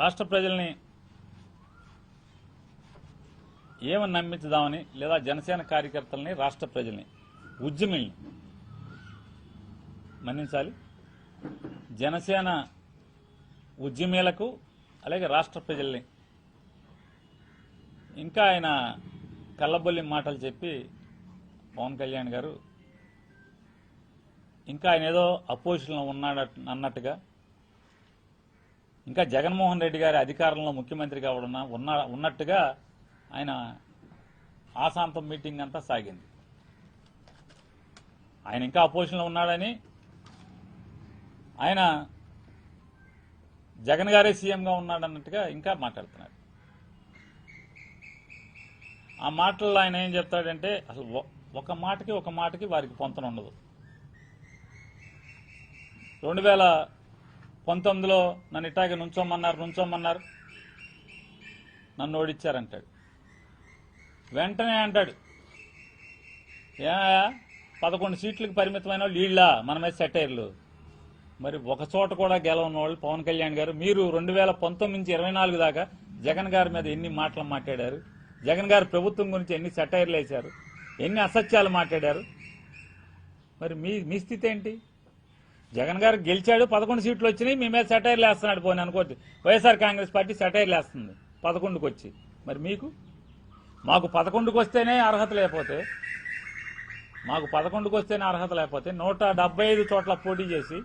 రాష్ట్ర ప్రజల్ని ఏమని నమ్మించుదామని, లేదా జనసేన కార్యకర్తల్ని, రాష్ట్ర ప్రజల్ని, ఉద్యమిల్ని మన్నించాలి. జనసేన ఉద్యమీలకు అలాగే రాష్ట్ర ప్రజల్ని ఇంకా ఆయన కళ్ళబొల్లి మాటలు చెప్పి పవన్ కళ్యాణ్ గారు ఇంకా ఆయన ఏదో అపోజిషన్లో ఉన్నాడు అన్నట్టుగా, ఇంకా జగన్మోహన్ రెడ్డి గారి అధికారంలో ముఖ్యమంత్రిగా ఉన్నట్టుగా ఆయన ఆశాంతం మీటింగ్ అంతా సాగింది. ఆయన ఇంకా అపోజిషన్లో ఉన్నాడని, ఆయన జగన్ గారే సీఎంగా ఉన్నాడన్నట్టుగా ఇంకా మాట్లాడుతున్నాడు. ఆ మాటల్లో ఆయన ఏం చెప్తాడంటే అసలు ఒక మాటకి వారికి పొంతన ఉండదు. 2019లో నన్ను ఇట్టాగే నుంచోమన్నారు, నన్ను ఓడించారంటాడు. వెంటనే అంటాడు 11 సీట్లకు పరిమితమైన వాళ్ళు వీళ్ళ మన మీద సెటైర్లు. మరి ఒక చోట కూడా గెలవని వాళ్ళు పవన్ కళ్యాణ్ గారు. మీరు 2019 నుంచి 24 దాకా జగన్ గారి మీద ఎన్ని మాటలు మాట్లాడారు, జగన్ గారి ప్రభుత్వం గురించి ఎన్ని సెటైర్లు వేశారు, ఎన్ని అసత్యాలు మాట్లాడారు. మరి మీ స్థితి ఏంటి? జగన్ గారు గెలిచాడు, 11 సీట్లు వచ్చినాయి, మీ మీద సెటైర్లు వేస్తున్నాడు. పోనీ అనుకోండి, వైఎస్ఆర్ కాంగ్రెస్ పార్టీ సెటైర్లు వేస్తుంది 11కి వచ్చి. మరి మాకు 11కి వస్తేనే అర్హత లేకపోతే, 175 చోట్ల పోటీ చేసి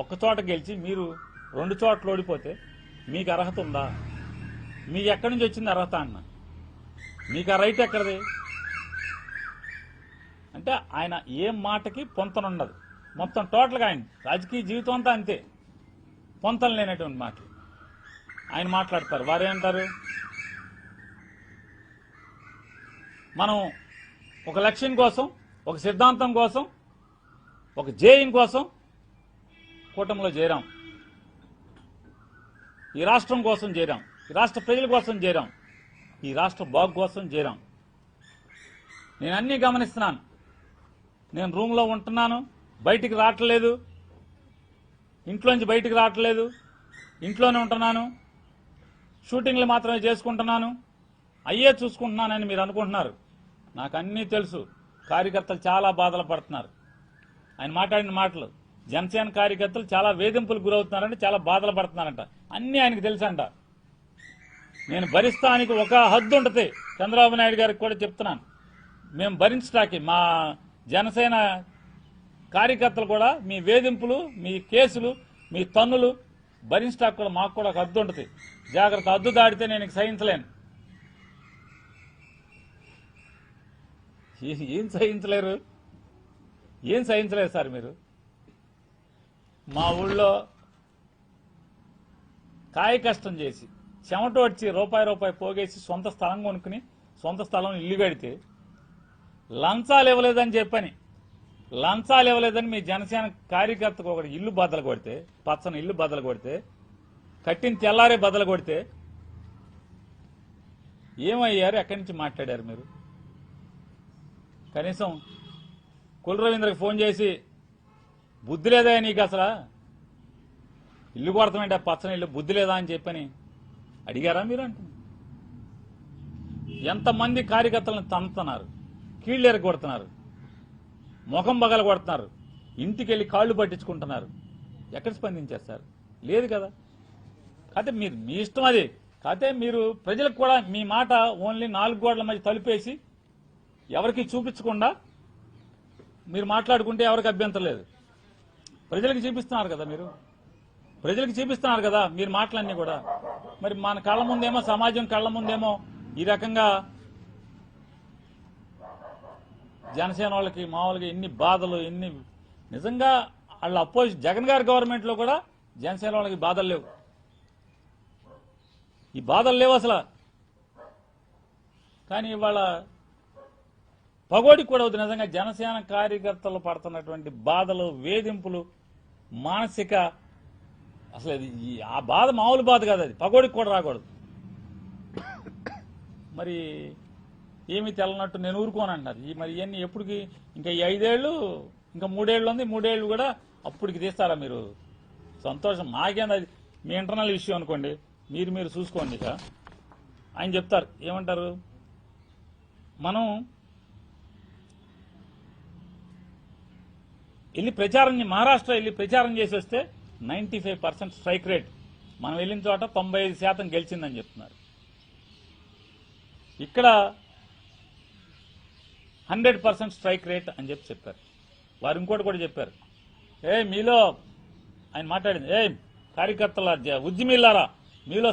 1 చోట గెలిచి మీరు 2 చోట్ల ఓడిపోతే మీకు అర్హత ఉందా? మీకు ఎక్కడి నుంచి వచ్చింది అర్హత అన్న? మీకు ఆ రైట్ ఎక్కడిది? అంటే ఆయన ఏ మాటకి పొంతనుండదు. మొత్తం టోటల్గా ఆయన రాజకీయ జీవితం అంతా అంతే, పొంతన లేనటువంటి మాటలు. ఆయన మాట్లాడతారు. వారేమంటారు, మనం ఒక లక్ష్యం కోసం, ఒక సిద్ధాంతం కోసం, ఒక ధ్యేయం కోసం కూటమిలో చేరాం. ఈ రాష్ట్రం కోసం చేరాం, ఈ రాష్ట్ర ప్రజల కోసం చేరాం, ఈ రాష్ట్ర బాగు కోసం చేరాం. నేను అన్నీ గమనిస్తున్నాను. నేను రూమ్లో ఉంటున్నాను, బయటికి రావట్లేదు, ఇంట్లోంచి బయటికి రావట్లేదు, ఇంట్లోనే ఉంటున్నాను, షూటింగ్లు మాత్రమే చేసుకుంటున్నాను, అయ్యే చూసుకుంటున్నానని మీరు అనుకుంటున్నారు. నాకు అన్నీ తెలుసు. కార్యకర్తలు చాలా బాధలు పడుతున్నారు. ఆయన మాట్లాడిన మాటలు, జనసేన కార్యకర్తలు చాలా వేధింపులకు గురవుతున్నారంటే, చాలా బాధలు పడుతున్నారంట. అన్నీ ఆయనకు తెలుసంట. నేను భరిస్తానికి ఒక హద్దు ఉంటుంది. చంద్రబాబు నాయుడు గారికి కూడా చెప్తున్నాను, మేము భరించడానికి, మా జనసేన కార్యకర్తలు కూడా మీ వేధింపులు, మీ కేసులు, మీ తన్నులు భరించడానికి కూడా మాకు కూడా ఒక హద్దు ఉంటుంది. జాగ్రత్త, హద్దు దాడితే నేను సహించలేను. ఏం సహించలేరు? ఏం సహించలేరు సార్ మీరు? మా ఊళ్ళో కాయ కష్టం చేసి, చెమట వచ్చి రూపాయి పోగేసి సొంత స్థలం కొనుక్కుని, సొంత స్థలం ఇల్లు కడితే లంచాలు ఇవ్వలేదని మీ జనసేన కార్యకర్తకు ఒకటి ఇల్లు బద్దలు కొడితే, పచ్చని ఇల్లు బద్దలు కొడితే, కట్టిన తెల్లారే బద్దలు కొడితే ఏమయ్యారు? ఎక్కడి నుంచి మాట్లాడారు మీరు? కనీసం కుల రవీంద్రకి ఫోన్ చేసి, బుద్ధి లేదా నీకు అసలు, ఇల్లు కొడతామంటే పచ్చని ఇల్లు, బుద్ధి లేదా అని చెప్పని అడిగారా మీరు? అంటున్నారు. ఎంతమంది కార్యకర్తలను తంతున్నారు, కీళ్ళు ఎరగొడుతున్నారు, ముఖం బగల కొడుతున్నారు, ఇంటికి వెళ్ళి కాళ్ళు పట్టించుకుంటున్నారు. ఎక్కడ స్పందించారు సార్? లేదు కదా. కాకపోతే మీరు మీ ఇష్టం అది. కాకపోతే మీరు ప్రజలకు కూడా మీ మాట ఓన్లీ 4 గోడల మధ్య తలుపేసి ఎవరికి చూపించకుండా మీరు మాట్లాడుకుంటే ఎవరికి అభ్యంతరం లేదు. ప్రజలకు చూపిస్తున్నారు కదా మీరు, ప్రజలకు చూపిస్తున్నారు కదా మీరు మాటలన్నీ కూడా. మరి మన కళ్ళ ముందేమో, సమాజం కళ్ళ ముందేమో ఈ రకంగా జనసేన వాళ్ళకి మామూలుగా ఎన్ని బాధలు, ఎన్ని నిజంగా వాళ్ళ జగన్ గారి గవర్నమెంట్ లో కూడా జనసేన వాళ్ళకి బాధలు లేవు. ఈ బాధలు లేవు అసలు. కానీ ఇవాళ పగోడికి కూడా అవుతుంది. నిజంగా జనసేన కార్యకర్తలు పడుతున్నటువంటి బాధలు, వేధింపులు, మానసిక, అసలు ఆ బాధ మామూలు బాధ కాదు. అది పగోడికి కూడా రాకూడదు. మరి ఏమీ తెల్లనట్టు నేను ఊరుకోనంటున్నారు. మరి ఇవన్నీ ఎప్పటికి? ఇంకా ఈ 5 ఏళ్ళు, ఇంకా 3 ఏళ్ళు ఉంది. 3 ఏళ్ళు కూడా అప్పటికి తీస్తారా మీరు? సంతోషం. మాకేంది, అది మీ ఇంటర్నల్ విషయం అనుకోండి, మీరు చూసుకోండి. ఇక ఆయన చెప్తారు, ఏమంటారు, మనం వెళ్ళి మహారాష్ట్ర వెళ్ళి ప్రచారం చేసి వస్తే 95% స్ట్రైక్ రేట్, మనం వెళ్ళిన చోట 95% గెలిచిందని చెప్తున్నారు. ఇక్కడ 100% స్ట్రైక్ రేట్ అని చెప్పారు. వారు ఇంకోటి కూడా చెప్పారు, మీలో ఆయన మాట్లాడింది, కార్యకర్తల ఉద్యమిల్లారా, మీలో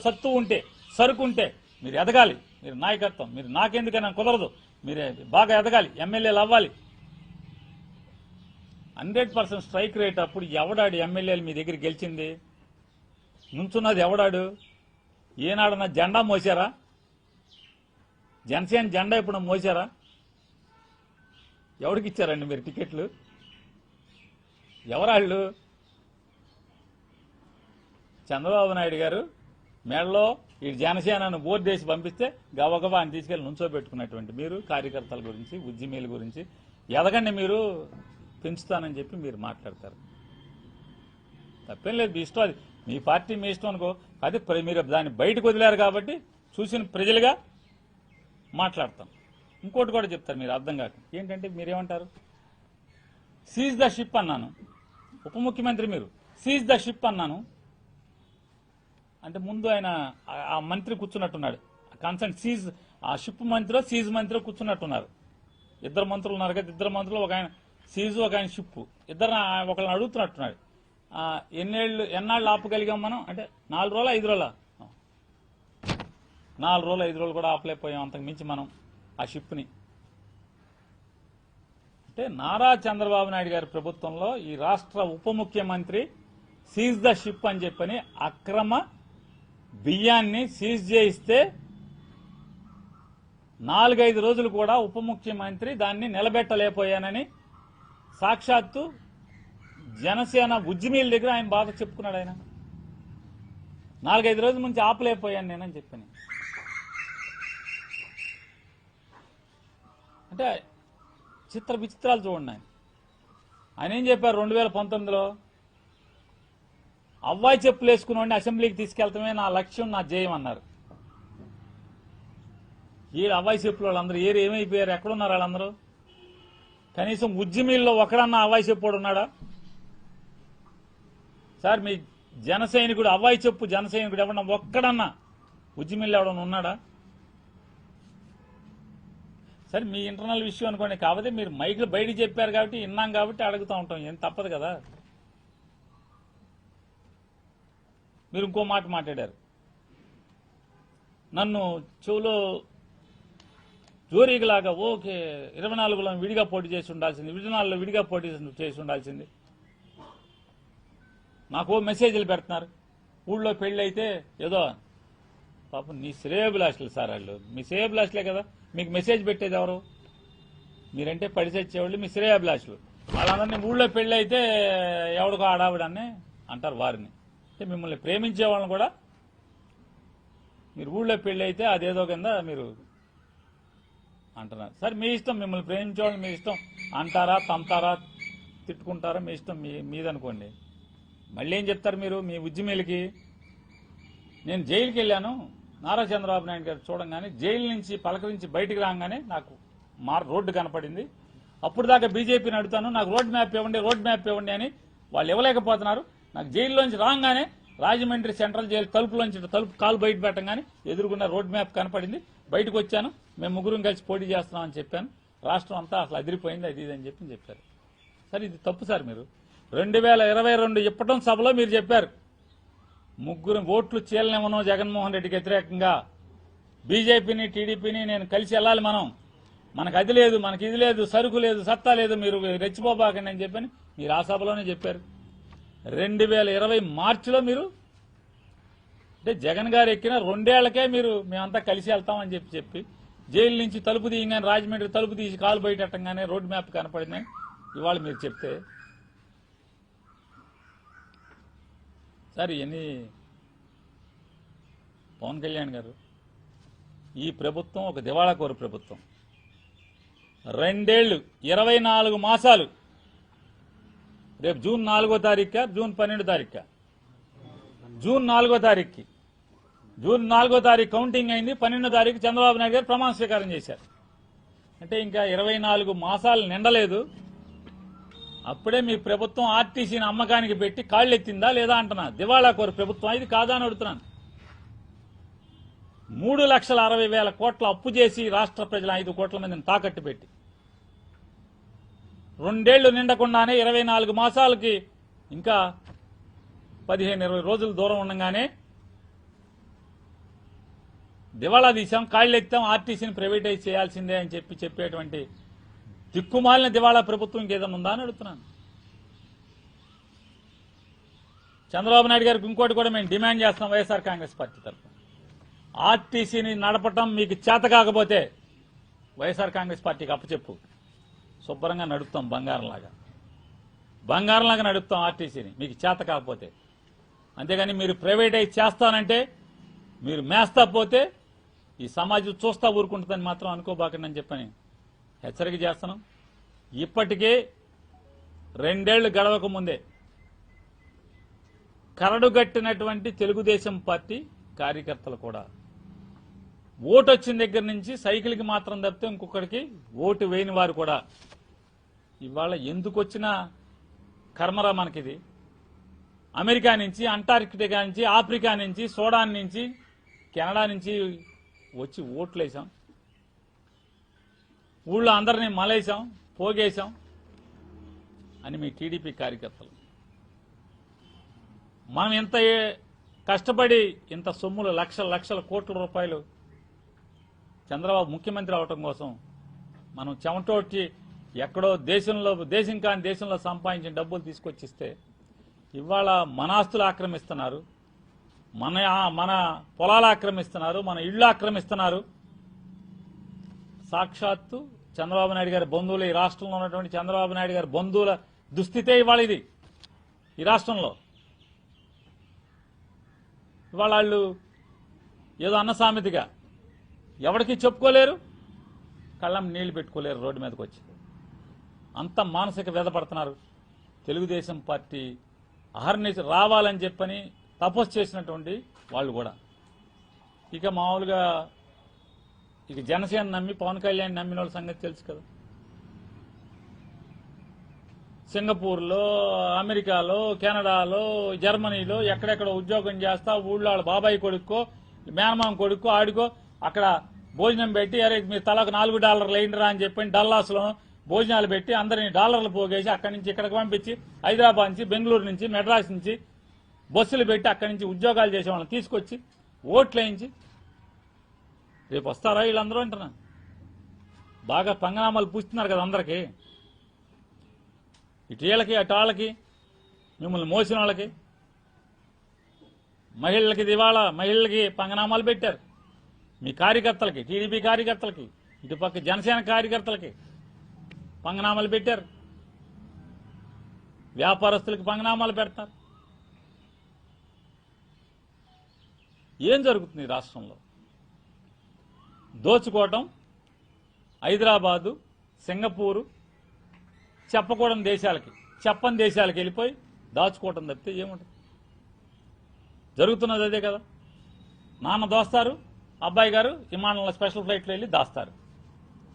సత్తు ఉంటే, సరుకు ఉంటే మీరు ఎదగాలి, మీరు నాయకత్వం, మీరు నాకెందుకైనా కుదరదు, మీరే బాగా ఎదగాలి, ఎమ్మెల్యేలు అవ్వాలి. 100% స్ట్రైక్ రేట్. అప్పుడు ఎవడాడు ఎమ్మెల్యేలు మీ దగ్గర గెలిచింది? నుంచున్నది ఎవడాడు? ఏనాడన్నా జెండా మోసారా? జనసేన జెండా ఇప్పుడు మోసారా? ఎవరికి ఇచ్చారండి మీరు టికెట్లు? ఎవరాళ్ళు? చంద్రబాబు నాయుడు గారు మేడలో ఈ జనసేనను బోర్డు వేసి పంపిస్తే గబగబా అని తీసుకెళ్లి నుంచోబెట్టుకున్నటువంటి మీరు కార్యకర్తల గురించి, ఉద్యమీల గురించి ఎదగండి, మీరు పెంచుతానని చెప్పి మీరు మాట్లాడతారు. తప్పేం లేదు, మీ ఇష్టం, అది మీ పార్టీ మీ ఇష్టం అనుకో. అది మీరు దాన్ని బయటకు వదిలేరు కాబట్టి చూసిన ప్రజలుగా మాట్లాడతాం. ఇంకోటి కూడా చెప్తారు మీరు అర్థం కాక. ఏంటంటే మీరేమంటారు, సీజ్ ద షిప్ అన్నాను, ఉప ముఖ్యమంత్రి మీరు సీజ్ ద షిప్ అన్నాను అంటే ముందు ఆయన ఆ మంత్రి కూర్చున్నట్టున్నాడు, కన్సర్న్ సీజ్, ఆ షిప్ మంత్రిలో సీజ్ మంత్రిలో కూర్చున్నట్టున్నారు. 2 మంత్రులు ఉన్నారు కదా, 2 మంత్రులు, ఒక ఆయన సీజు, ఒక ఆయన షిప్పు, ఒకళ్ళని అడుగుతున్నట్టున్నాడు. ఎన్నాళ్ళు ఆపగలిగాం మనం అంటే 4 రోజులు 5 రోజుల 4 రోజులు 5 రోజులు కూడా ఆపలేకపోయాం. అంతకు మించి మనం ఆ షిప్ని అంటే నారా చంద్రబాబు నాయుడు గారి ప్రభుత్వంలో ఈ రాష్ట్ర ఉప ముఖ్యమంత్రి సీజ్ ద షిప్ అని చెప్పని అక్రమ బియ్యాన్ని సీజ్ చేయిస్తే 4-5 రోజులు కూడా ఉప ముఖ్యమంత్రి దాన్ని నిలబెట్టలేకపోయానని సాక్షాత్తు జనసేన ఉద్యమీల దగ్గర ఆయన బాధ చెప్పుకున్నాడు. ఆయన 4-5 రోజుల నుంచి ఆపలేకపోయాను నేనని చెప్పాను. అంటే చిత్ర విచిత్రాలు చూడండి. ఆయన ఏం చెప్పారు 2019లో, అవ్వాయి చెప్పులు వేసుకుని అసెంబ్లీకి తీసుకెళ్తామే నా లక్ష్యం, నా జయం అన్నారు. ఈ అవ్వాయి చెప్పులు వాళ్ళందరూ ఏమైపోయారు? ఎక్కడున్నారు వాళ్ళందరూ? కనీసం ఉద్యమీల్లో ఒకడన్నా అవ్వాయి చెప్పుడు ఉన్నాడా సార్? మీ జన సైనికుడు అవ్వాయి చెప్పు జన సైనికుడు ఎవడన్నా ఒక్కడన్నా ఉద్యమీల్లో ఎవడన్నా ఉన్నాడా? సరే మీ ఇంటర్నల్ విషయం అనుకోండి, కాకపోతే మీరు మైకులు బయటికి చెప్పారు కాబట్టి విన్నాం కాబట్టి అడుగుతూ ఉంటాం, ఏం తప్పదు కదా. మీరు ఇంకో మాట మాట్లాడారు, నన్ను చెవులో జోరీగలాగా ఓకే 24లో విడిగా పోటీ చేసి ఉండాల్సింది, 24లో విడిగా పోటీ చేసి ఉండాల్సింది. నాకు మెసేజ్లు పెడుతున్నారు, ఊళ్ళో పెళ్లి అయితే ఏదో పాపం నీ శ్రేయోభిలాషులు సార్ వాళ్ళు, మీ శ్రేయోభిలాషులే కదా, మీకు మెసేజ్ పెట్టేది ఎవరు? మీరంటే పడిసచ్చేవాళ్ళు మీ శ్రేయోభిలాషులు. వాళ్ళందరినీ ఊళ్ళో పెళ్లి అయితే ఎవడికో ఆడావిడని అంటారు వారిని. అంటే మిమ్మల్ని ప్రేమించే వాళ్ళని కూడా మీరు ఊళ్ళో పెళ్లి అయితే అదేదో కింద మీరు అంటున్నారు. సరే మీ ఇష్టం, మిమ్మల్ని ప్రేమించే వాళ్ళని మీ ఇష్టం అంటారా, తంతారా, తిట్టుకుంటారా, మీ ఇష్టం, మీదనుకోండి. మళ్ళీ ఏం చెప్తారు మీరు మీ ఉద్యమీలకి? నేను జైలుకి వెళ్ళాను, నారా చంద్రబాబు నాయుడు గారు చూడంగానే జైలు నుంచి పలకరించి బయటికి రాగానే నాకు రోడ్డు కనపడింది, అప్పుడు దాకా బీజేపీని అడుగుతాను, నాకు రోడ్ మ్యాప్ ఇవ్వండి అని వాళ్ళు ఇవ్వలేకపోతున్నారు. నాకు జైల్లోంచి రాగానే రాజమండ్రి సెంట్రల్ జైలు తలుపు కాలు బయట పెట్టగానే ఎదురుగున్న రోడ్ మ్యాప్ కనపడింది, బయటకు వచ్చాను, మేము ముగ్గురం కలిసి పోటీ చేస్తున్నామని చెప్పాను, రాష్ట్రం అంతా అసలు అదిరిపోయింది, అది ఇది అని చెప్పారు. సరే ఇది తప్పు సార్. మీరు 2022 ఇప్పటం సభలో మీరు చెప్పారు, ముగ్గురు ఓట్లు చీలనివ్వను జగన్మోహన్ రెడ్డికి వ్యతిరేకంగా, బీజేపీని టీడీపీని నేను కలిసి వెళ్ళాలి, మనకు అది లేదు, మనకి ఇది లేదు, సరుకు లేదు, సత్తా లేదు, మీరు రెచ్చిపోబాకండి అని చెప్పని మీరు ఆ సభలోనే చెప్పారు. 2020 మార్చిలో మీరు అంటే జగన్ గారు ఎక్కిన 2 ఏళ్లకే మీరు మేమంతా కలిసి వెళ్తామని చెప్పి జైలు నుంచి తలుపు తీయగానే రాజమండ్రి తలుపు తీసి కాలు బయటట్టంగానే రోడ్ మ్యాప్ కనపడిందని ఇవాళ మీరు చెప్తే సార్ ఇవన్నీ పవన్ కళ్యాణ్ గారు, ఈ ప్రభుత్వం ఒక దివాళాకోరు ప్రభుత్వం. 2 ఏళ్లు 24 మాసాలు, రేపు జూన్ 4వ తారీఖు, జూన్ 12వ తారీఖు, జూన్ 4వ తారీఖుకి, జూన్ 4వ తారీఖు కౌంటింగ్ అయింది, 12వ తారీఖు చంద్రబాబు నాయుడు గారు ప్రమాణ స్వీకారం చేశారు. అంటే ఇంకా 24 మాసాలు నిండలేదు, అప్పుడే మీ ప్రభుత్వం ఆర్టీసీని అమ్మకానికి పెట్టి కాళ్ళెత్తిందా లేదా అంటున్నా. దివాళాకోరు ప్రభుత్వం ఇది కాదా అని అడుగుతున్నాను. 3,60,000 కోట్ల అప్పు చేసి రాష్ట్ర ప్రజల 5 కోట్ల మందిని తాకట్టు పెట్టి 2 ఏళ్లు నిండకుండానే 24 మాసాలకి ఇంకా 15-20 రోజులు దూరం ఉండగానే దివాళా తీశాం, కాళ్ళెత్తాం, ఆర్టీసీని ప్రైవేటైజ్ చేయాల్సిందే అని చెప్పేటువంటి దిక్కుమాలిన దివాళా ప్రభుత్వం ఇంకేదన్నా ఉందా అని అడుగుతున్నాను. చంద్రబాబు నాయుడు గారికి ఇంకోటి కూడా మేము డిమాండ్ చేస్తాం వైఎస్ఆర్ కాంగ్రెస్ పార్టీ తరఫున, ఆర్టీసీని నడపటం మీకు చేత కాకపోతే వైఎస్ఆర్ కాంగ్రెస్ పార్టీకి అప్పచెప్పు, శుభ్రంగా నడుపుతాం, బంగారంలాగా నడుపుతాం ఆర్టీసీని మీకు చేత కాకపోతే. అంతేగాని మీరు ప్రైవేటైజ్ చేస్తానంటే, మీరు మేస్తా పోతే ఈ సమాజం చూస్తా ఊరుకుంటుందని మాత్రం అనుకోబాకండి అని చెప్పని హెచ్చరిక చేస్తున్నాం. ఇప్పటికే 2 ఏళ్లు గడవక ముందే కరడుగట్టినటువంటి తెలుగుదేశం పార్టీ కార్యకర్తలు కూడా ఓటు వచ్చిన దగ్గర నుంచి సైకిల్కి మాత్రం తప్పితే ఇంకొకరికి ఓటు వేయని వారు కూడా ఇవాళ ఎందుకు వచ్చిన కర్మరా మనకిది. అమెరికా నుంచి, అంటార్కిటికా నుంచి, ఆఫ్రికా నుంచి, సూడాన్ నుంచి, కెనడా నుంచి వచ్చి ఓట్లు వేసాం, ఊళ్ళో అందరినీ మలేసాం, పోగేశాం అని మీ టీడీపీ కార్యకర్తలు. మనం ఇంత కష్టపడి ఇంత సొమ్ములు లక్షల కోట్ల రూపాయలు చంద్రబాబు ముఖ్యమంత్రి అవటం కోసం మనం చెమటోడ్చి ఎక్కడో దేశం కాని దేశంలో సంపాదించిన డబ్బులు తీసుకొచ్చిస్తే ఇవాళ మన ఆస్తులు ఆక్రమిస్తున్నారు, మన పొలాలు ఆక్రమిస్తున్నారు, మన ఇళ్లు ఆక్రమిస్తున్నారు. సాక్షాత్తు చంద్రబాబు నాయుడు గారి బంధువులు, ఈ రాష్ట్రంలో ఉన్నటువంటి చంద్రబాబు నాయుడు గారి బంధువుల దుస్థితే ఇవాళ ఇది. ఈ రాష్ట్రంలో ఇవాళ వాళ్ళు ఏదో అన్న సామెతగా ఎవరికి చెప్పుకోలేరు, కళ్ళం నీళ్లు పెట్టుకోలేరు రోడ్డు మీదకి వచ్చి. అంత మానసిక వ్యధపడుతున్నారు. తెలుగుదేశం పార్టీ అహర్నిశ రావాలని చెప్పని తపస్సు చేసినటువంటి వాళ్ళు కూడా. ఇక మామూలుగా ఇక జనసేన నమ్మి పవన్ కళ్యాణ్ నమ్మిన వాళ్ళ సంగతి తెలుసు కదా. సింగపూర్లో, అమెరికాలో, కెనడాలో, జర్మనీలో ఎక్కడెక్కడ ఉద్యోగం చేస్తా ఊళ్ళో వాళ్ళ బాబాయ్ కొడుక్కో మేనమామ కొడుక్కో ఆడుకో అక్కడ భోజనం పెట్టి, అరే మీరు తలకు $4 వేయండిరా అని చెప్పి డల్లాస్లో భోజనాలు పెట్టి అందరినీ డాలర్లు పోగేసి అక్కడి నుంచి ఇక్కడికి పంపించి హైదరాబాద్ నుంచి, బెంగళూరు నుంచి, మెడ్రాస్ నుంచి బస్సులు పెట్టి అక్కడి నుంచి ఉద్యోగాలు చేసే వాళ్ళని తీసుకొచ్చి ఓట్లు వేయించి రేపు వస్తారా వీళ్ళందరూ అంటున్నా. బాగా పంగనామాలు పూస్తున్నారు కదా అందరికీ, ఇటు వీళ్ళకి అటు వాళ్ళకి, మిమ్మల్ని మోసిన వాళ్ళకి, మహిళలకి ఇవాళ మహిళలకి పంగనామాలు పెట్టారు. మీ కార్యకర్తలకి, టీడీపీ కార్యకర్తలకి, ఇటుపక్క జనసేన కార్యకర్తలకి పంగనామాలు పెట్టారు. వ్యాపారస్తులకి పంగనామాలు పెడతారు. ఏం జరుగుతుంది రాష్ట్రంలో? దోచుకోవటం, హైదరాబాదు, సింగపూరు, చెప్పని దేశాలకి వెళ్ళిపోయి దాచుకోవటం తప్పితే ఏముంటుంది? జరుగుతున్నది అదే కదా. నాన్న దోస్తారు, అబ్బాయి గారు విమానంలో స్పెషల్ ఫ్లైట్లో వెళ్ళి దాస్తారు.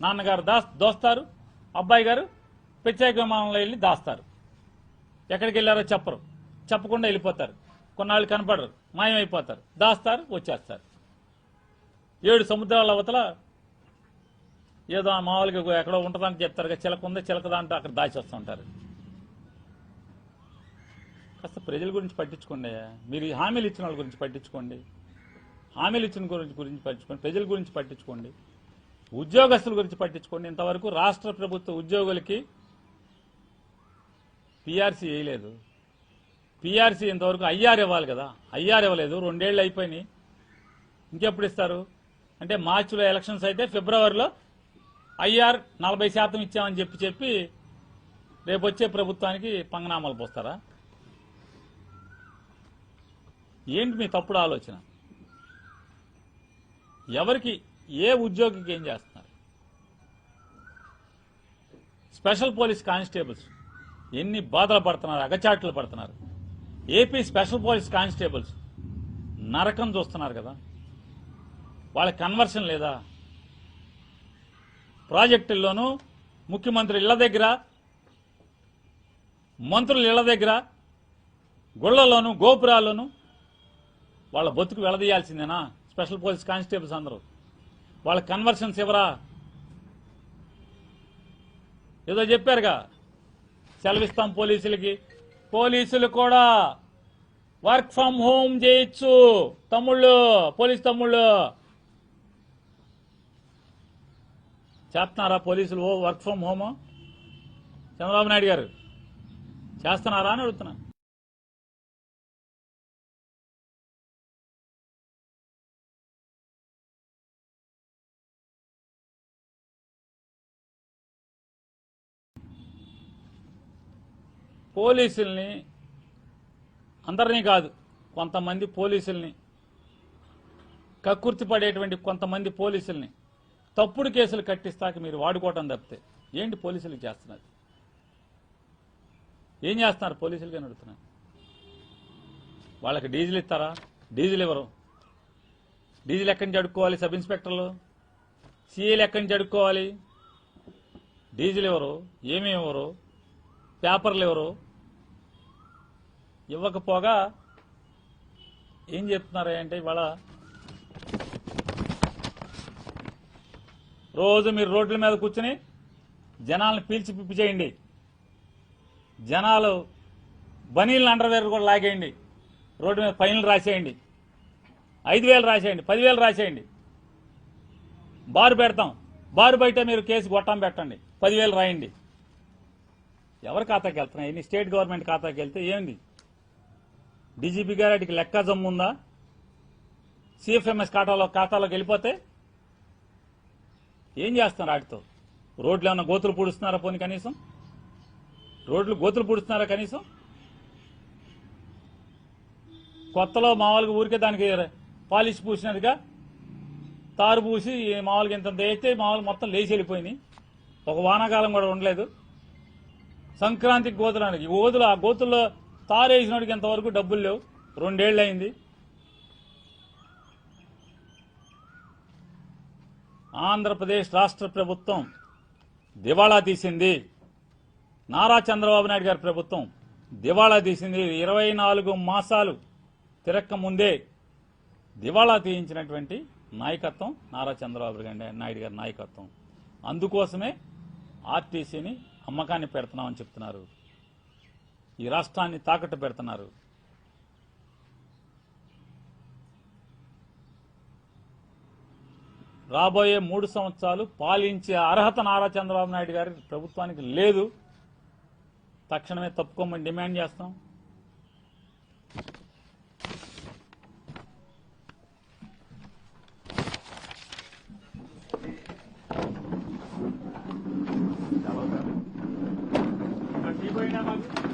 నాన్నగారు దోస్తారు, అబ్బాయి గారు ప్రత్యేక విమానంలో వెళ్ళి దాస్తారు. ఎక్కడికి వెళ్ళారో చెప్పరు, చెప్పకుండా వెళ్ళిపోతారు. కొన్నాళ్ళు కనపడరు, మాయమైపోతారు, దాస్తారు, వచ్చేస్తారు. 7 సముద్రాల అవతల ఏదో మామూలుగా ఎక్కడో ఉంటుందని చెప్తారు, చిలక ఉంది చిలకదా అంటే అక్కడ దాచి వస్తుంటారు. కాస్త ప్రజల గురించి పట్టించుకోండి. మీరు హామీలు ఇచ్చిన వాళ్ళ గురించి పట్టించుకోండి, హామీలు ఇచ్చిన గురించి పట్టించుకోండి, ప్రజల గురించి పట్టించుకోండి, ఉద్యోగస్తుల గురించి పట్టించుకోండి. ఇంతవరకు రాష్ట్ర ప్రభుత్వ ఉద్యోగులకి పీఆర్సీ వేయలేదు. పీఆర్సీ ఇంతవరకు ఐఆర్ ఇవ్వాలి కదా, ఐఆర్ ఇవ్వలేదు. 2 ఏళ్ళు అయిపోయినాయి, ఇంకెప్పుడు ఇస్తారు? అంటే మార్చిలో ఎలక్షన్స్ అయితే ఫిబ్రవరిలో ఐఆర్ 40% ఇచ్చామని చెప్పి రేపు వచ్చే ప్రభుత్వానికి పంగనామాలు పోస్తారా? ఏంటి మీ తప్పుడు ఆలోచన? ఎవరికి, ఏ ఉద్యోగికి ఏం చేస్తున్నారు? స్పెషల్ పోలీస్ కానిస్టేబుల్స్ ఎన్ని బాధలు పడుతున్నారు, అగచాట్లు పడుతున్నారు. ఏపీ స్పెషల్ పోలీస్ కానిస్టేబుల్స్ నరకం చూస్తున్నారు కదా. వాళ్ళకి కన్వర్షన్ లేదా? ప్రాజెక్టుల్లోనూ ముఖ్యమంత్రి ఇళ్ల దగ్గర, మంత్రుల ఇళ్ల దగ్గర, గుళ్లలోనూ గోపురాల్లోనూ వాళ్ళ బతుకు వెళదీయాల్సిందేనా స్పెషల్ పోలీస్ కానిస్టేబుల్స్ అందరూ? వాళ్ళ కన్వర్షన్స్ ఎవరా? ఏదో చెప్పారుగా సెలవిస్తాం పోలీసులకి. పోలీసులు కూడా వర్క్ ఫ్రమ్ హోమ్ చేయొచ్చు తమ్ముళ్ళు, పోలీసు తమ్ముళ్ళు. చేస్తున్నారా పోలీసులు work from home? Chandrababu Naidu గారు చేస్తున్నారా అని అడుగుతున్నా. పోలీసుల్ని అందరినీ కాదు, కొంతమంది పోలీసుల్ని, కక్కుర్తి పడేటువంటి కొంతమంది పోలీసుల్ని తప్పుడు కేసులు కట్టిస్తాక మీరు వాడుకోవటం తప్పితే ఏంటి పోలీసులకు చేస్తున్నారు? ఏం చేస్తున్నారు పోలీసులకి అని అడుగుతున్నారు. వాళ్ళకి డీజిల్ ఇస్తారా? డీజిల్ ఇవ్వరు. డీజిల్ ఎక్కడి నుంచి అడుక్కోవాలి? సబ్ ఇన్స్పెక్టర్లు, సీఏలు ఎక్కడి నుంచి అడుక్కోవాలి? డీజిల్ ఇవ్వరు, ఏమీ ఇవ్వరు, పేపర్లు ఇవ్వరు. ఇవ్వకపోగా ఏం చెప్తున్నారు అంటే ఇవాళ రోజు మీరు రోడ్ల మీద కూర్చుని జనాలను పీల్చి పిప్పి చేయండి, జనాలు బనీళ్ళ అండర్వేర్ కూడా లాగేయండి, రోడ్డు మీద ఫైన్లు రాసేయండి, 5,000 రాసేయండి, 10,000 రాసేయండి, బారు పెడతాం, బారు బయట మీరు కేసు గొట్టం పెట్టండి, 10,000 రాయండి. ఎవరి ఖాతాకి వెళ్తున్నాయి? స్టేట్ గవర్నమెంట్ ఖాతాకి వెళ్తే ఏంది? డీజీపీ గారికి లెక్క జమ్ముందా? సిఎఫ్ఎంఎస్ ఖాతాలోకి వెళ్ళిపోతే ఏం చేస్తున్నారు వాటితో? రోడ్లు ఏమన్నా గోతులు పూడుస్తున్నారా? పోనీ కనీసం రోడ్లు గోతులు పూడుస్తున్నారా? కనీసం కొత్తలో మామూలుగా ఊరికే దానికి పాలిష్ పూసినట్టుగా తారు పూసి మామూలుగా ఇంత వేస్తే మామూలుగా మొత్తం లేచి వెళ్ళిపోయినాయి. ఒక వానాకాలం కూడా ఉండలేదు. సంక్రాంతికి గోతులానికి ఆ గోతుల్లో తారు వేసినోడికి ఇంతవరకు డబ్బులు లేవు. 2 ఏళ్ళు అయింది. ఆంధ్రప్రదేశ్ రాష్ట్ర ప్రభుత్వం దివాళా తీసింది. నారా చంద్రబాబు నాయుడు గారి ప్రభుత్వం దివాళా తీసింది. 24 మాసాలు తిరక్క ముందే దివాళా తీయించినటువంటి నాయకత్వం నారా చంద్రబాబు నాయుడు గారి నాయకత్వం. అందుకోసమే ఆర్టీసీని అమ్మకాన్ని పెడుతున్నామని చెప్తున్నారు. ఈ రాష్ట్రాన్ని తాకట్టు పెడుతున్నారు. రాబోయే 3 సంవత్సరాలు పాలించే అర్హత నారా చంద్రబాబు నాయుడు గారి ప్రభుత్వానికి లేదు. తక్షణమే తప్పుకోమని డిమాండ్ చేస్తాం. టీ పోయినా మాకు